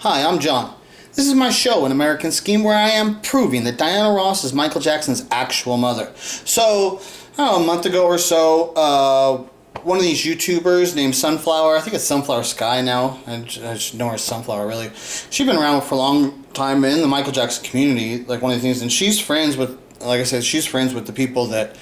Hi, I'm John. This is my show, An American Scheme, where I am proving that Diana Ross is Michael Jackson's actual mother. So, I don't know, a month ago or so, one of these YouTubers named Sunflower, I think it's Sunflower Sky now, I just know her as Sunflower really. She's been around for a long time in the Michael Jackson community, like one of the things, and she's friends with, like I said, she's friends with the people that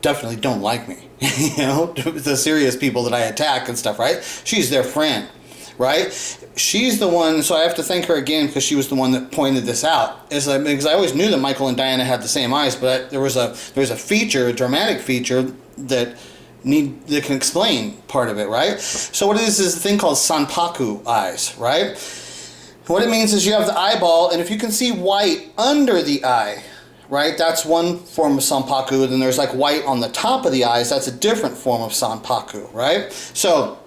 definitely don't like me, you know, the serious people that I attack and stuff, right? She's their friend, right? She's the one, so I have to thank her again because she was the one that pointed this out. Because I always knew that Michael and Diana had the same eyes, but there was a feature, a dramatic feature that can explain part of it, right? So what it is a thing called Sanpaku Eyes, right? What it means is you have the eyeball, and if you can see white under the eye, right, that's one form of Sanpaku, and then there's like white on the top of the eyes, that's a different form of Sanpaku, right? So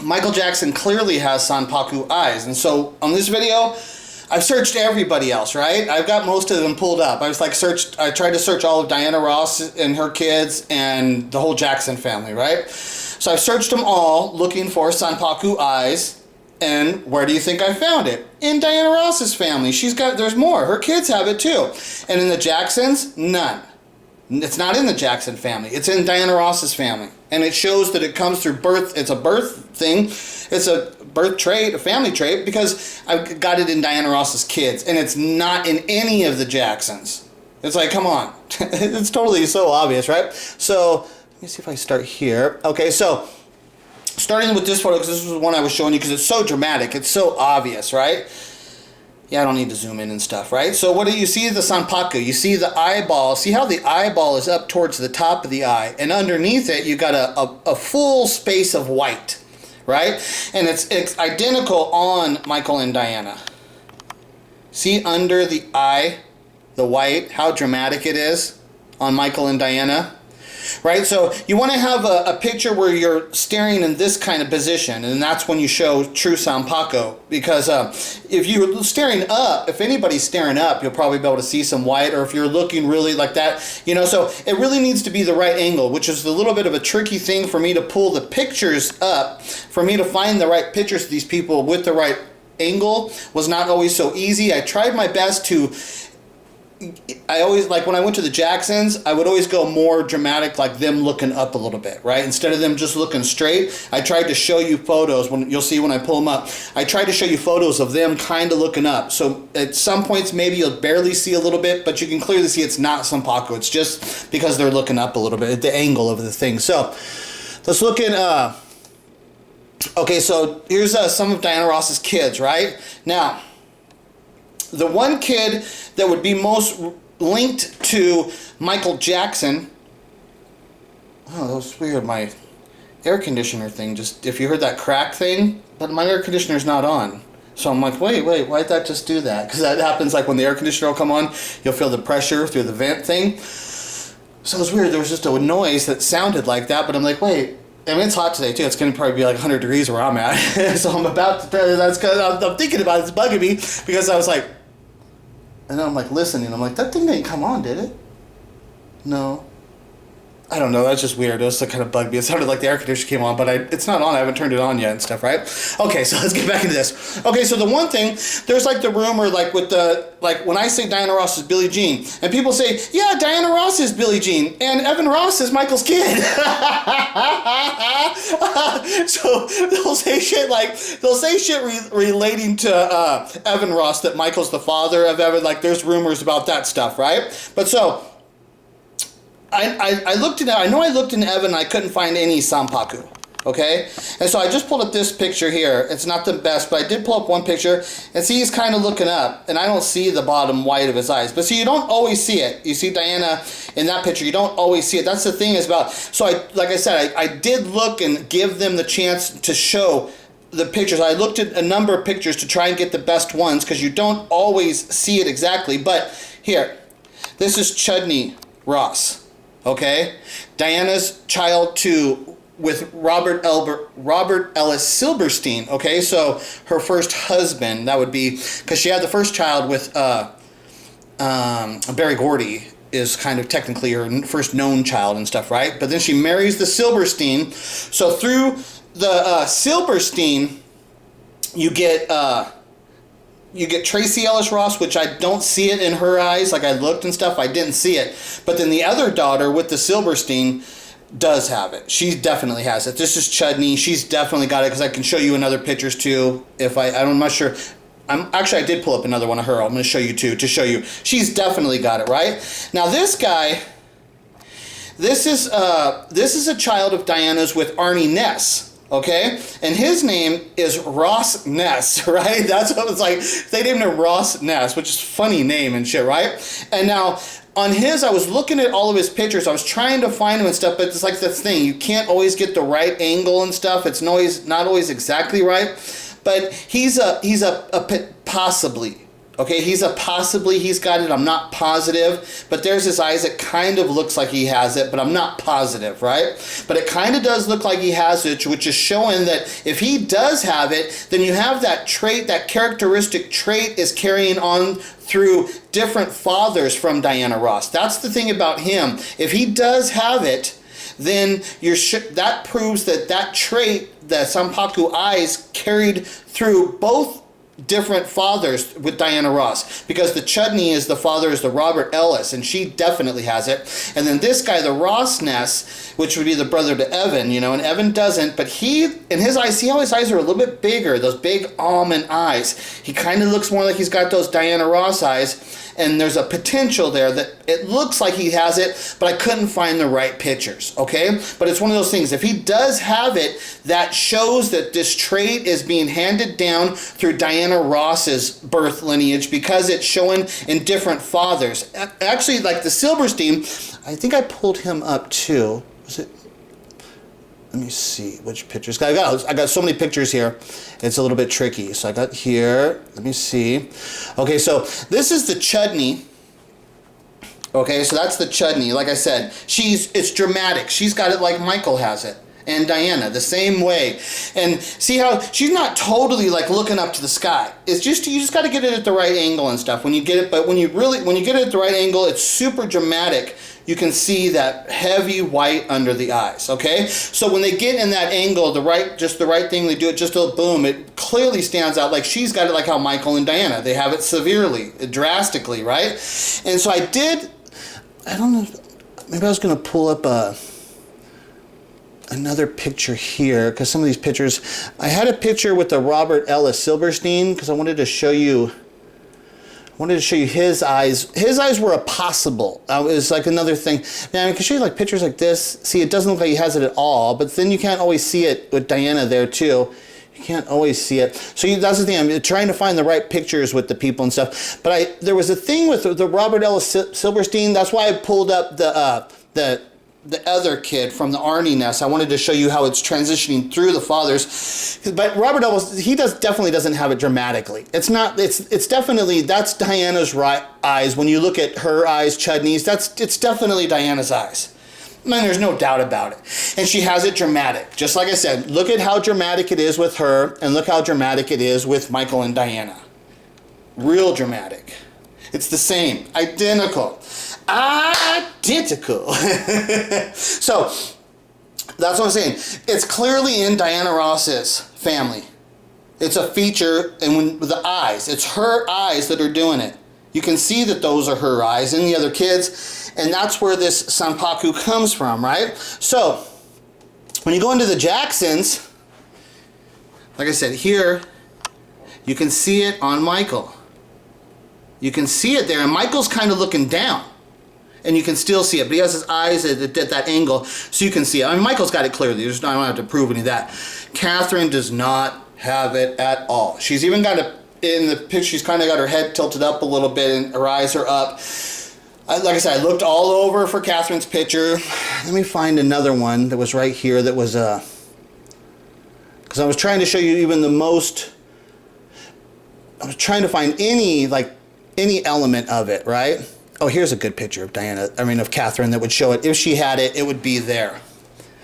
Michael Jackson clearly has Sanpaku eyes, and so on this video, I've searched everybody else, right? I've got most of them pulled up. I tried to search all of Diana Ross and her kids and the whole Jackson family, right? So I've searched them all looking for Sanpaku eyes, and where do you think I found it? In Diana Ross's family. There's more. Her kids have it too. And in the Jacksons, none. It's not in the Jackson family. It's in Diana Ross's family. And it shows that it comes through birth. It's a birth thing. It's a birth trait, a family trait, because I've got it in Diana Ross's kids. And it's not in any of the Jacksons. It's like, come on. It's totally so obvious, right? So, let me see if I start here. Okay, so, starting with this photo, because this was the one I was showing you, because it's so dramatic. It's so obvious, right? Yeah, I don't need to zoom in and stuff, right? So what do you see? The Sanpaku. You see the eyeball. See how the eyeball is up towards the top of the eye, and underneath it you got a full space of white, right? And it's identical on Michael and Diana. See under the eye, the white, how dramatic it is on Michael and Diana? Right, so you want to have a picture where you're staring in this kind of position, and that's when you show true Sanpaku. Because if you're staring up, if anybody's staring up, you'll probably be able to see some white, or if you're looking really like that, you know, so it really needs to be the right angle, which is a little bit of a tricky thing for me to pull the pictures up, for me to find the right pictures of these people with the right angle was not always so easy. I tried my best to... I always, like when I went to the Jacksons, I would always go more dramatic, like them looking up a little bit, right? Instead of them just looking straight, I tried to show you photos, when you'll see when I pull them up, I tried to show you photos of them kind of looking up. So at some points, maybe you'll barely see a little bit, but you can clearly see it's not Sanpaku. It's just because they're looking up a little bit at the angle of the thing. So let's look in, okay, so here's some of Diana Ross's kids, right? Now, the one kid that would be most linked to Michael Jackson, oh, that was weird, my air conditioner thing, just, if you heard that crack thing, but my air conditioner's not on. So I'm like, wait, why'd that just do that? Because that happens like when the air conditioner will come on, you'll feel the pressure through the vent thing. So it was weird, there was just a noise that sounded like that, but I'm like, wait, I mean, it's hot today too. It's going to probably be like 100 degrees where I'm at. So I'm about to tell you that's because I'm thinking about it. It's bugging me because I was like, and then I'm like listening. I'm like, that thing didn't come on, did it? No. I don't know. That's just weird. It was kind of bugged me. It sounded like the air conditioner came on, but it's not on. I haven't turned it on yet and stuff, right? Okay, so let's get back into this. Okay, so the one thing, there's like the rumor, like with the, like when I say Diana Ross is Billie Jean, and people say, yeah, Diana Ross is Billie Jean, and Evan Ross is Michael's kid. So they'll say shit relating to Evan Ross, that Michael's the father of Evan. Like there's rumors about that stuff, right? But so, I looked in, I know I looked in Evan, I couldn't find any Sanpaku, okay? And so I just pulled up this picture here. It's not the best, but I did pull up one picture, and see he's kind of looking up, and I don't see the bottom white of his eyes. But see, you don't always see it. You see Diana in that picture, you don't always see it. That's the thing is about, so like I said, I did look and give them the chance to show the pictures. I looked at a number of pictures to try and get the best ones, because you don't always see it exactly. But here, this is Chudney Ross. Okay, Diana's child 2 with Robert Ellis Silverstein. Okay, so her first husband, that would be, because she had the first child with Berry Gordy, is kind of technically her first known child and stuff, right? But then she marries the Silverstein. So through the Silverstein you get Tracy Ellis Ross, which I don't see it in her eyes. Like I looked and stuff, I didn't see it. But then the other daughter with the Silverstein does have it. She definitely has it. This is Chudney. She's definitely got it because I can show you another pictures too. If I'm not sure. I did pull up another one of her. I'm going to show you too to show you. She's definitely got it, right? Now this guy, this is a child of Diana's with Arnie Ness. Okay, and his name is Ross Ness, right? That's what it's like. They named him Ross Ness, which is a funny name and shit, right? And now on his, I was looking at all of his pictures. I was trying to find him and stuff, but it's like this thing. You can't always get the right angle and stuff. It's not always exactly right. But he's a possibly. Okay, he's got it. I'm not positive, but there's his eyes. It kind of looks like he has it, but I'm not positive, right? But it kind of does look like he has it, which is showing that if he does have it, then you have that trait, that characteristic trait is carrying on through different fathers from Diana Ross. That's the thing about him. If he does have it, then that proves that trait, the Sanpaku Eyes, carried through both different fathers with Diana Ross, because the Chudney is the father is the Robert Ellis, and she definitely has it. And then this guy, the Ross Ness, which would be the brother to Evan, and Evan doesn't, but he, in his eyes, see how his eyes are a little bit bigger, those big almond eyes. He kind of looks more like he's got those Diana Ross eyes, and there's a potential there that it looks like he has it, but I couldn't find the right pictures, okay? But it's one of those things, if he does have it, that shows that this trait is being handed down through Diana Ross's birth lineage, because it's showing in different fathers. Actually, like the Silverstein, I think I pulled him up too. Was it? Let me see which pictures. I got so many pictures here. It's a little bit tricky. So I got here. Let me see. Okay, so this is the Chudney. Okay, so that's the Chudney. Like I said, it's dramatic. She's got it like Michael has it. And Diana, the same way. And see how she's not totally like looking up to the sky. It's just, you just got to get it at the right angle and stuff when you get it. But when you get it at the right angle, it's super dramatic. You can see that heavy white under the eyes, okay? So when they get in that angle, just the right thing, they do it just a boom, it clearly stands out. Like she's got it like how Michael and Diana, they have it severely, drastically, right? And so I don't know, maybe I was gonna pull up another picture here, because some of these pictures, I had a picture with the Robert Ellis Silverstein, because I wanted to show you his eyes. His eyes were a possible. It was like another thing. Now I can show you like pictures like this. See, it doesn't look like he has it at all, but then you can't always see it with Diana there too. You can't always see it. So that's the thing. I'm trying to find the right pictures with the people and stuff. But there was a thing with the Robert Ellis Silverstein. That's why I pulled up the other kid from the Arnie Ness. I wanted to show you how it's transitioning through the fathers. But Robert Ellis, definitely doesn't have it dramatically. It's definitely, that's Diana's eyes. When you look at her eyes, Chudney's, it's definitely Diana's eyes. I mean, there's no doubt about it. And she has it dramatic. Just like I said, look at how dramatic it is with her, and look how dramatic it is with Michael and Diana. Real dramatic. It's the same. Identical. So that's what I'm saying. It's clearly in Diana Ross's family. It's a feature, and when the eyes, it's her eyes that are doing it. You can see that those are her eyes and the other kids, and that's where this Sanpaku comes from, right? So when you go into the Jacksons, like I said, here you can see it on Michael. You can see it there, and Michael's kind of looking down. And you can still see it, but he has his eyes at that angle, so you can see it. I mean, Michahel's got it clearly. I don't have to prove any of that. Catherine does not have it at all. She's even got it in the picture. She's kind of got her head tilted up a little bit, and her eyes are up. Like I said, I looked all over for Catherine's picture. Let me find another one that was right here that was because I was trying to show you even the most. I was trying to find any element of it, right? Oh, here's a good picture of Catherine that would show it. If she had it, it would be there.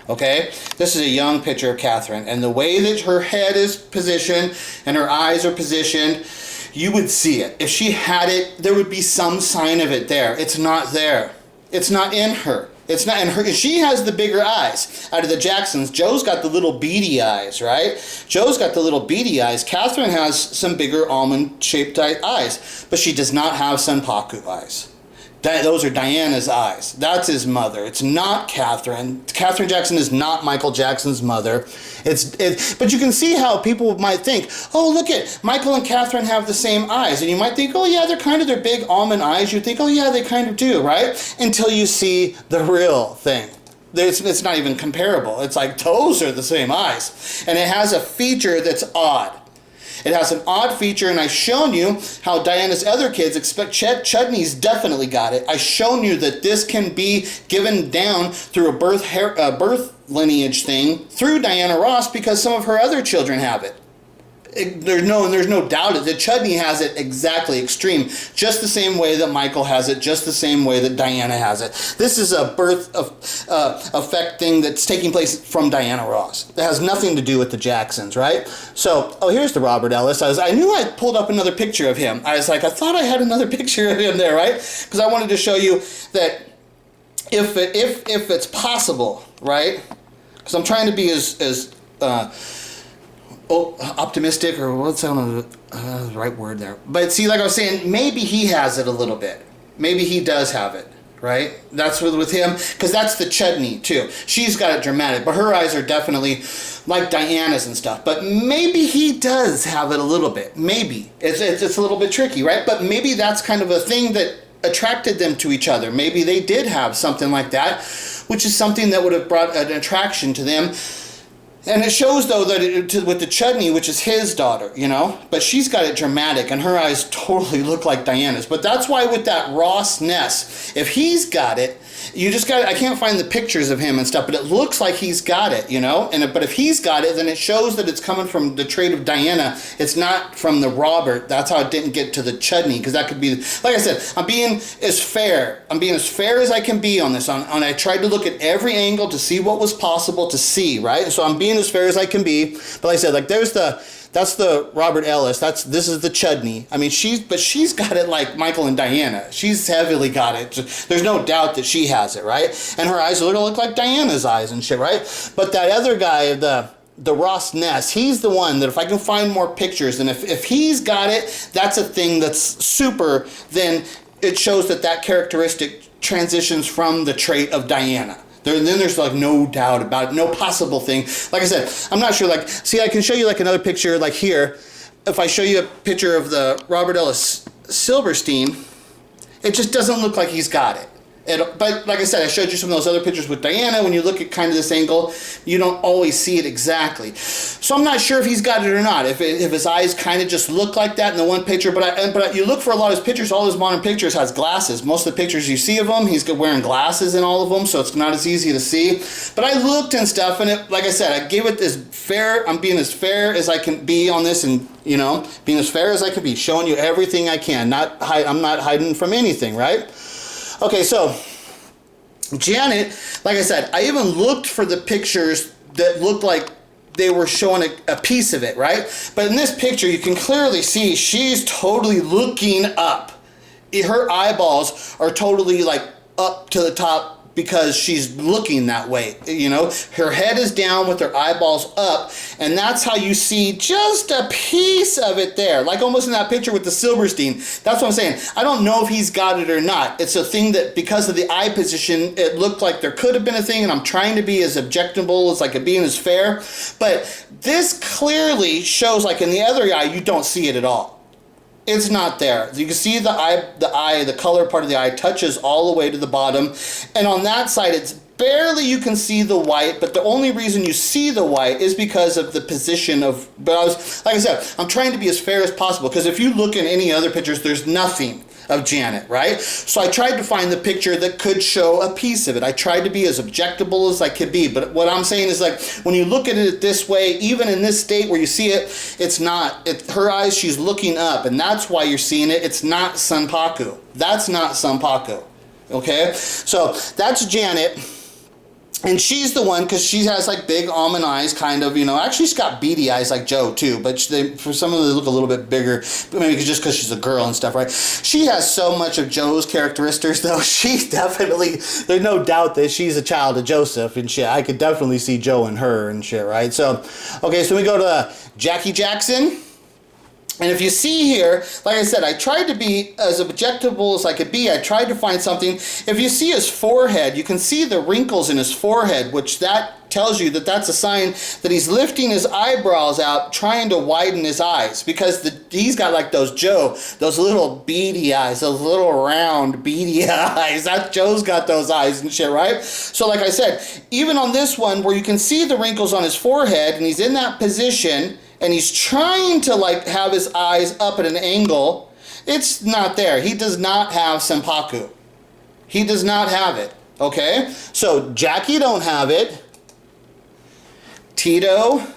Okay? This is a young picture of Catherine. And the way that her head is positioned and her eyes are positioned, you would see it. If she had it, there would be some sign of it there. It's not there. It's not in her. It's not, and she has the bigger eyes out of the Jacksons. Joe's got the little beady eyes, right? Joe's got the little beady eyes. Catherine has some bigger almond-shaped eyes, but she does not have Sanpaku eyes. Those are Diana's eyes. That's his mother. It's not Catherine. Catherine Jackson is not Michael Jackson's mother. But you can see how people might think, oh, look at Michael and Catherine have the same eyes. And you might think, oh, yeah, they're big almond eyes. You think, oh, yeah, they kind of do, right? Until you see the real thing. It's not even comparable. It's like those are the same eyes. And it has a feature that's odd. It has an odd feature, and I've shown you how Diana's other kids expect Chudney's definitely got it. I've shown you that this can be given down through a birth lineage thing through Diana Ross because some of her other children have it. There's no doubt that Chudney has it exactly extreme, just the same way that Michael has it, just the same way that Diana has it. This is a birth effect thing that's taking place from Diana Ross. It has nothing to do with the Jacksons, right? So, oh, here's the Robert Ellis. I knew I pulled up another picture of him. I was like, I thought I had another picture of him there, right? Because I wanted to show you that if it's possible, right? Because I'm trying to be as optimistic, or what's the right word there? But see, like I was saying, maybe he has it a little bit. Maybe he does have it, right? That's with him, because that's the Chudney too. She's got it dramatic, but her eyes are definitely like Diana's and stuff. But maybe he does have it a little bit. Maybe it's a little bit tricky, right? But maybe that's kind of a thing that attracted them to each other. Maybe they did have something like that, which is something that would have brought an attraction to them. And it shows, though, that with the Chudney, which is his daughter, you know, but she's got it dramatic, and her eyes totally look like Diana's. But that's why with that Ross Ness, if he's got it, you just got it. I can't find the pictures of him and stuff, but it looks like he's got it, you know. But if he's got it, then it shows that it's coming from the trait of Diana. It's not from the Robert. That's how it didn't get to the Chudney, because that could be, like I said, I'm being as fair as I can be on this. I tried to look at every angle to see what was possible to see, right? So I'm being as fair as I can be. But like I said, like that's the Robert Ellis. This is the Chudney. I mean, she's got it like Michael and Diana. She's heavily got it. There's no doubt that she has it, right? And her eyes are gonna look like Diana's eyes and shit, right? But that other guy, the Ross Ness, he's the one that if I can find more pictures, and if he's got it, that's a thing that's super, then it shows that characteristic transitions from the trait of Diana. Then there's like no doubt about it, no possible thing. Like I said, I'm not sure, like, see, I can show you like another picture, like here. If I show you a picture of the Robert Ellis Silverstein, it just doesn't look like he's got it. But like I said, I showed you some of those other pictures with Diana. When you look at kind of this angle, you don't always see it exactly. So I'm not sure if he's got it or not. If his eyes kind of just look like that in the one picture. But you look for a lot of his pictures. All his modern pictures has glasses. Most of the pictures you see of him, he's wearing glasses in all of them, so it's not as easy to see. But I looked and stuff, and like I said, I gave it as fair. I'm being as fair as I can be on this, and you know, being as fair as I can be, showing you everything I can. I'm not hiding from anything, right? Okay, so Janet, like I said, I even looked for the pictures that looked like they were showing a piece of it, right? But in this picture, you can clearly see she's totally looking up. Her eyeballs are totally like up to the top because she's looking that way, you know? Her head is down with her eyeballs up, and that's how you see just a piece of it there, like almost in that picture with the Silverstein. That's what I'm saying. I don't know if he's got it or not. It's a thing that because of the eye position, it looked like there could have been a thing, and I'm trying to be as objectable as I could be and as fair, but this clearly shows, like in the other eye, you don't see it at all. It's not there. You can see the color part of the eye touches all the way to the bottom. And on that side, it's barely you can see the white, but the only reason you see the white is because of the position of, like I said, I'm trying to be as fair as possible, because if you look in any other pictures, there's nothing of Janet, right? So I tried to find the picture that could show a piece of it. I tried to be as objectable as I could be, but what I'm saying is, like, when you look at it this way, even in this state where you see it, it's not, her eyes, she's looking up, and that's why you're seeing it. It's not Sanpaku. That's not Sanpaku, okay? So that's Janet. And she's the one, because she has like big almond eyes, kind of, you know. Actually, she's got beady eyes like Joe too, but for some of them they look a little bit bigger. But maybe just because she's a girl and stuff, right? She has so much of Joe's characteristics, though. She's definitely, there's no doubt that she's a child of Joseph and shit. I could definitely see Joe in her and shit, right? So, okay, so we go to Jackie Jackson. And if you see here, like I said, I tried to be as objectable as I could be. I tried to find something. If you see his forehead, you can see the wrinkles in his forehead, which that tells you that that's a sign that he's lifting his eyebrows out, trying to widen his eyes, because he's got like those little beady eyes, those little round beady eyes. That Joe's got those eyes and shit, right? So like I said, even on this one where you can see the wrinkles on his forehead and he's in that position, and he's trying to like have his eyes up at an angle, it's not there. He does not have Sanpaku. He does not have it, okay? So Jackie don't have it. Tito,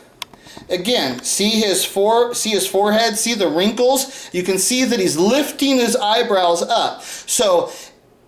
again, see his forehead, see the wrinkles? You can see that he's lifting his eyebrows up. So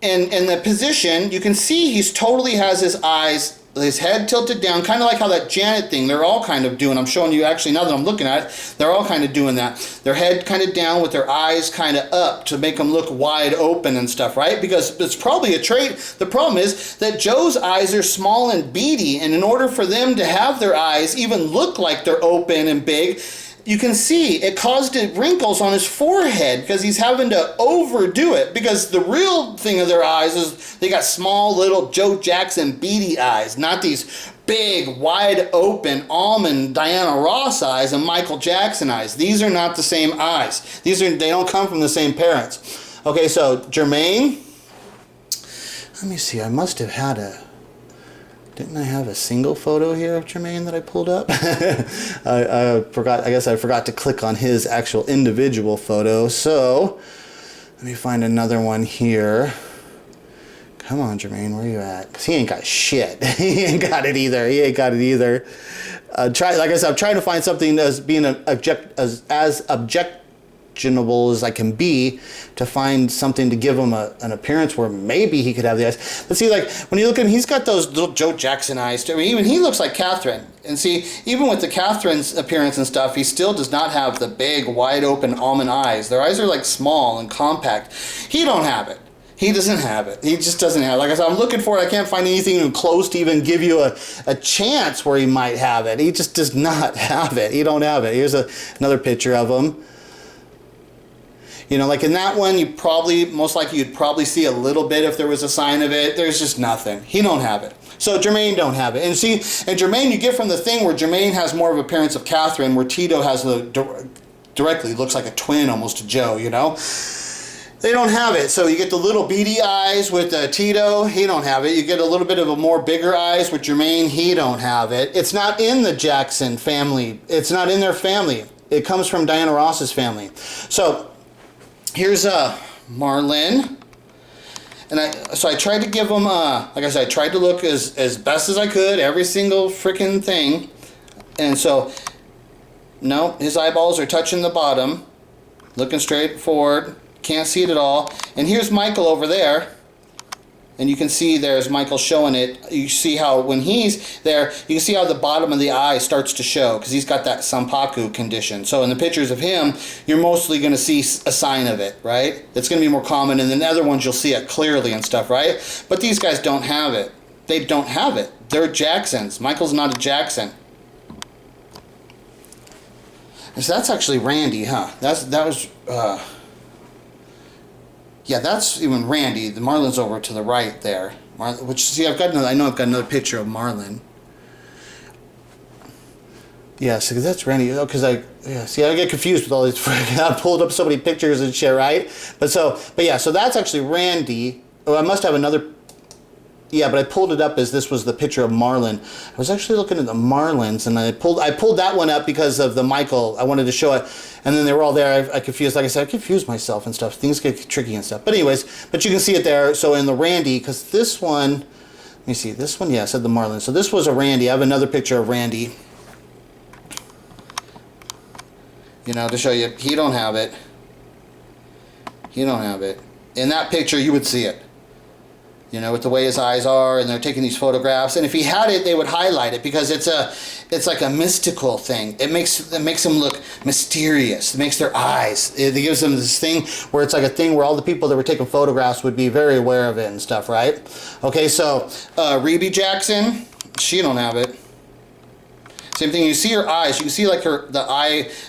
in the position, you can see he's totally has his eyes, his head tilted down, kind of like how that Janet thing, they're all kind of doing. I'm showing you actually now that I'm looking at it, they're all kind of doing that. Their head kind of down with their eyes kind of up to make them look wide open and stuff, right? Because it's probably a trait. The problem is that Joe's eyes are small and beady, and in order for them to have their eyes even look like they're open and big, you can see it caused wrinkles on his forehead because he's having to overdo it, because the real thing of their eyes is they got small little Joe Jackson beady eyes, not these big wide open almond Diana Ross eyes and Michael Jackson eyes. These are not the same eyes. They don't come from the same parents. Okay, so Jermaine, let me see, I must have had didn't I have a single photo here of Jermaine that I pulled up? I forgot. I guess I forgot to click on his actual individual photo. So let me find another one here. Come on, Jermaine, where you at? Because he ain't got shit. He ain't got it either. He ain't got it either. Like I said, I'm trying to find something as being as objectionable as I can be, to find something to give him an appearance where maybe he could have the eyes. But see, like, when you look at him, he's got those little Joe Jackson eyes too. I mean, even he looks like Catherine. And see, even with the Catherine's appearance and stuff, he still does not have the big, wide open almond eyes. Their eyes are like small and compact. He don't have it. He doesn't have it. He just doesn't have it. Like I said, I'm looking for it. I can't find anything even close to even give you a chance where he might have it. He just does not have it. He don't have it. Here's another picture of him. You know, like in that one, most likely you'd probably see a little bit if there was a sign of it. There's just nothing. He don't have it. So Jermaine don't have it. And see, and Jermaine, you get from the thing where Jermaine has more of appearance of Catherine, where Tito has directly looks like a twin almost to Joe, you know? They don't have it. So you get the little beady eyes with Tito. He don't have it. You get a little bit of a more bigger eyes with Jermaine. He don't have it. It's not in the Jackson family. It's not in their family. It comes from Diana Ross's family. So here's Marlon, and I tried to give him like I said, I tried to look as best as I could, every single freaking thing, and so no, his eyeballs are touching the bottom, looking straight forward, can't see it at all. And here's Michael over there, and you can see there's Michael showing it. You see how when he's there, you can see how the bottom of the eye starts to show, because he's got that Sanpaku condition. So in the pictures of him, you're mostly going to see a sign of it, right? It's going to be more common, and then the other ones you'll see it clearly and stuff, right? But these guys don't have it. They don't have it. They're Jacksons. Michael's not a Jackson. And so that's actually Randy, huh? Yeah, that's even Randy. The Marlon's over to the right there. Which, see, I know I've got another picture of Marlon. Yeah, so that's Randy. Oh, because I get confused with all these. I pulled up so many pictures and shit, right? But yeah, so that's actually Randy. Oh, I must have another. Yeah, but I pulled it up as this was the picture of Marlon. I was actually looking at the Marlins, and I pulled that one up because of the Michael. I wanted to show it, and then they were all there. I confused, like I said, I confused myself and stuff. Things get tricky and stuff. But anyways, but you can see it there. So in the Randy, because this one, let me see, this one, yeah, I said the Marlins. So this was a Randy. I have another picture of Randy. You know, to show you, he don't have it. He don't have it. In that picture, you would see it. You know, with the way his eyes are, and they're taking these photographs. And if he had it, they would highlight it because it's like a mystical thing. It makes them look mysterious. It makes their eyes. It gives them this thing where it's like a thing where all the people that were taking photographs would be very aware of it and stuff, right? Okay, so Rebe Jackson, she don't have it. Same thing. You see her eyes. You can see like the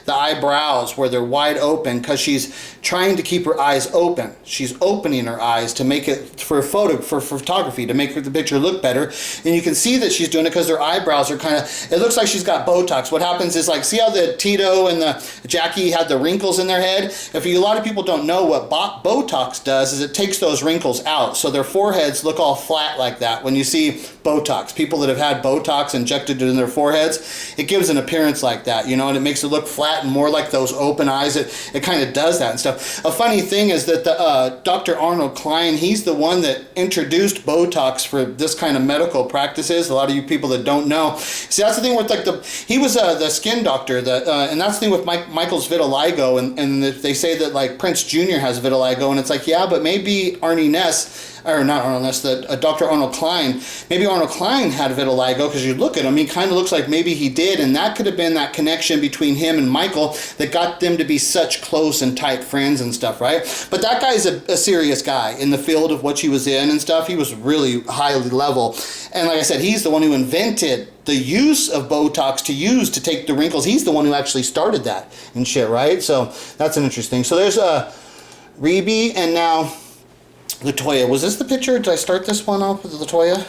eyebrows where they're wide open because she's trying to keep her eyes open. She's opening her eyes to make it for photography, to make the picture look better. And you can see that she's doing it because her eyebrows are kind of. It looks like she's got Botox. What happens is, like, see how the Tito and the Jackie had the wrinkles in their head. If a lot of people don't know what Botox does, is it takes those wrinkles out, so their foreheads look all flat like that. When you see Botox, people that have had Botox injected in their foreheads, it gives an appearance like that, you know, and it makes it look flat and more like those open eyes. It kind of does that and stuff. A funny thing is that the Dr. Arnold Klein, he's the one that introduced Botox for this kind of medical practices. A lot of you people that don't know. See, that's the thing with, like, he was the skin doctor, and that's the thing with Michael's vitiligo, and they say that, like, Prince Jr. has vitiligo, and it's like, yeah, but maybe Arnie Ness, or not Arnold Ness, Dr. Arnold Klein, maybe Arnold Klein had vitiligo, because you look at him, he kind of looks like maybe he did, and that could have been that connection between him and Michael that got them to be such close and tight friends and stuff, right? But that guy's a serious guy in the field of what he was in and stuff. He was really highly level, and like I said, he's the one who invented the use of Botox to take the wrinkles. He's the one who actually started that and shit, right? So that's an interesting. So there's Rebe, and now Latoya. Was this the picture? Did I start this one off with Latoya?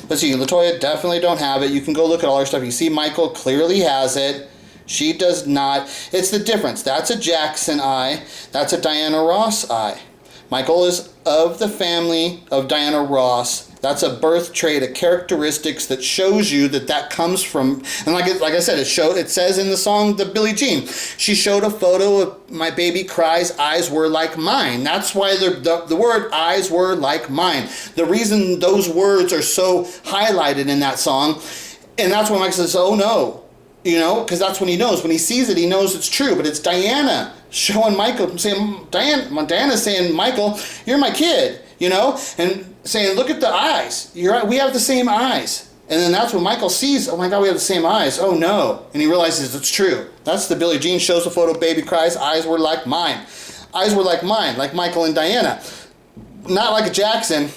But see, Latoya definitely don't have it. You can go look at all her stuff. You see Michael clearly has it. She does not. It's the difference. That's a Jackson eye. That's a Diana Ross eye. Michael is of the family of Diana Ross. That's a birth trait, a characteristics that shows you that comes from, and like I said, it says in the song, the Billie Jean, she showed a photo of my baby cries, eyes were like mine. That's why the word eyes were like mine. The reason those words are so highlighted in that song, and that's when Michael says, oh no, you know, because that's when he knows. When he sees it, he knows it's true, but it's Diana showing Michael, saying, Diana's saying, Michael, you're my kid, you know, and saying, look at the eyes. We have the same eyes. And then that's when Michael sees, oh my God, we have the same eyes. Oh no. And he realizes it's true. That's the Billie Jean, shows the photo, baby cries, eyes were like mine. Eyes were like mine, like Michael and Diana. Not like a Jackson.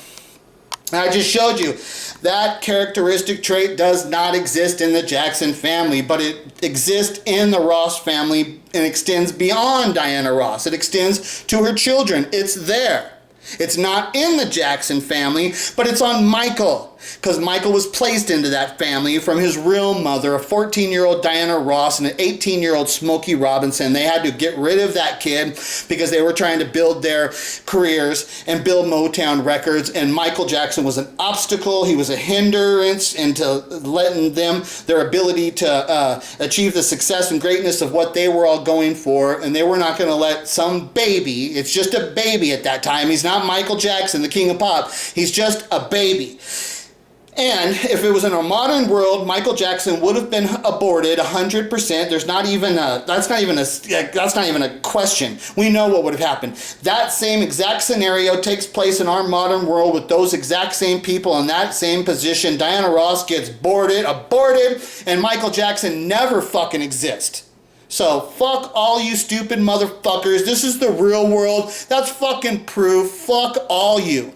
And I just showed you that characteristic trait does not exist in the Jackson family, but it exists in the Ross family and extends beyond Diana Ross. It extends to her children. It's there. It's not in the Jackson family, but it's on Michael, because Michael was placed into that family from his real mother, a 14-year-old Diana Ross and an 18-year-old Smokey Robinson. They had to get rid of that kid because they were trying to build their careers and build Motown Records, and Michael Jackson was an obstacle. He was a hindrance into letting them, their ability to achieve the success and greatness of what they were all going for, and they were not going to let some baby, it's just a baby at that time, he's not Michael Jackson, the king of pop, he's just a baby. And if it was in a modern world, Michael Jackson would have been aborted 100%. That's not even a question. We know what would have happened. That same exact scenario takes place in our modern world with those exact same people in that same position. Diana Ross gets aborted, and Michael Jackson never fucking exists. So fuck all you stupid motherfuckers. This is the real world. That's fucking proof. Fuck all you.